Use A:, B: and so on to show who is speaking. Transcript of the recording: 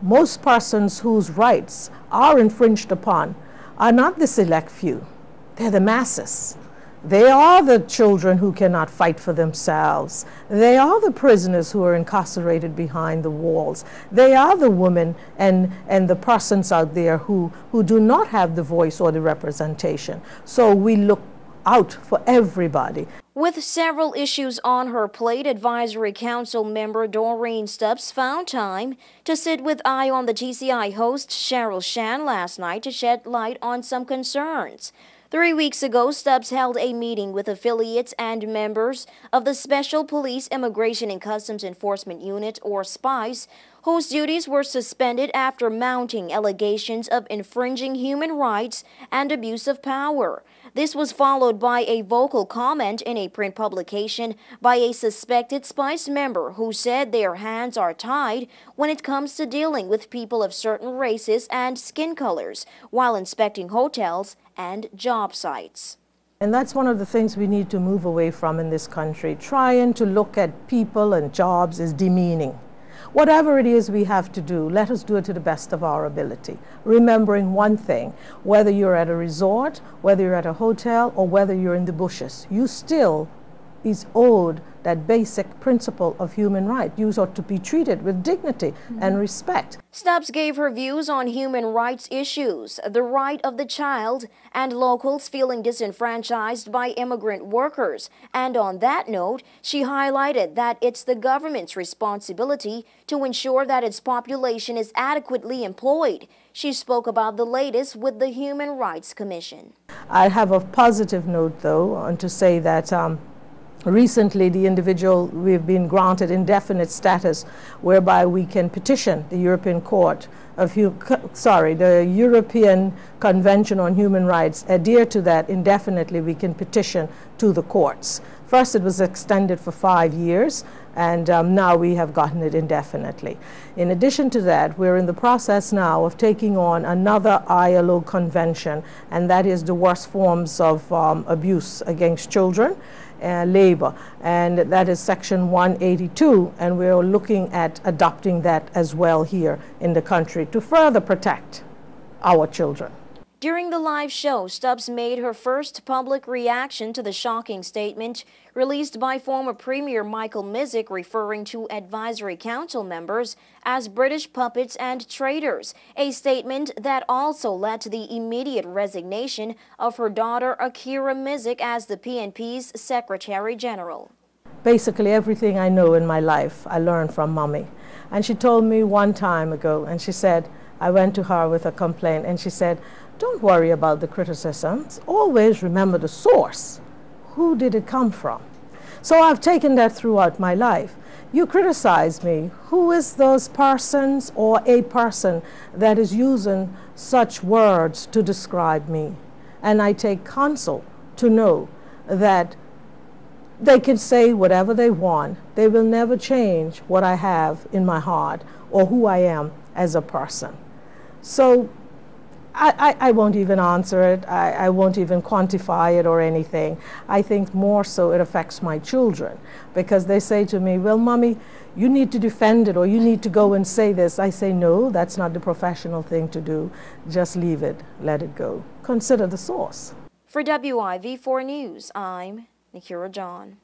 A: most persons whose rights are infringed upon are not the select few. They're the masses. They are the children who cannot fight for themselves. They are the prisoners who are incarcerated behind the walls. They are the women and the persons out there who do not have the voice or the representation. So we look out for everybody.
B: With several issues on her plate, Advisory Council member Doreen Stubbs found time to sit with Eye on the TCI host Cheryl Shan last night to shed light on some concerns. 3 weeks ago, Stubbs held a meeting with affiliates and members of the Special Police Immigration and Customs Enforcement Unit, or SPICE, whose duties were suspended after mounting allegations of infringing human rights and abuse of power. This was followed by a vocal comment in a print publication by a suspected SPICE member who said their hands are tied when it comes to dealing with people of certain races and skin colors while inspecting hotels and job sites.
A: And that's one of the things we need to move away from in this country. Trying to look at people and jobs is demeaning. Whatever it is we have to do, let us do it to the best of our ability. Remembering one thing, whether you're at a resort, whether you're at a hotel, or whether you're in the bushes, you still is owed that basic principle of human right. You ought to be treated with dignity and respect.
B: Stubbs gave her views on human rights issues, the right of the child, and locals feeling disenfranchised by immigrant workers. And on that note, she highlighted that it's the government's responsibility to ensure that its population is adequately employed. She spoke about the latest with the Human Rights Commission.
A: I have a positive note, though, and to say that recently, we've been granted indefinite status whereby we can petition the European the European Convention on Human Rights. Adhere to that indefinitely, we can petition to the courts. First, it was extended for 5 years, and now we have gotten it indefinitely. In addition to that, we're in the process now of taking on another ILO convention, and that is the worst forms of abuse against children. Labor, and that is section 182, and we're looking at adopting that as well here in the country to further protect our children.
B: During the live show, Stubbs made her first public reaction to the shocking statement released by former Premier Michael Mizik referring to Advisory Council members as British puppets and traitors, a statement that also led to the immediate resignation of her daughter Akira Mizik as the PNP's Secretary General.
A: Basically, everything I know in my life, I learned from Mommy. And she told me one time ago, and she said, I went to her with a complaint, and she said, don't worry about the criticisms. Always remember the source. Who did it come from? So I've taken that throughout my life. You criticize me. Who is those persons or a person that is using such words to describe me? And I take counsel to know that they can say whatever they want. They will never change what I have in my heart or who I am as a person. So I won't even answer it. I won't even quantify it or anything. I think more so it affects my children because they say to me, well, Mommy, you need to defend it or you need to go and say this. I say, no, that's not the professional thing to do. Just leave it. Let it go. Consider the source.
B: For WIV4 News, I'm Nikira John.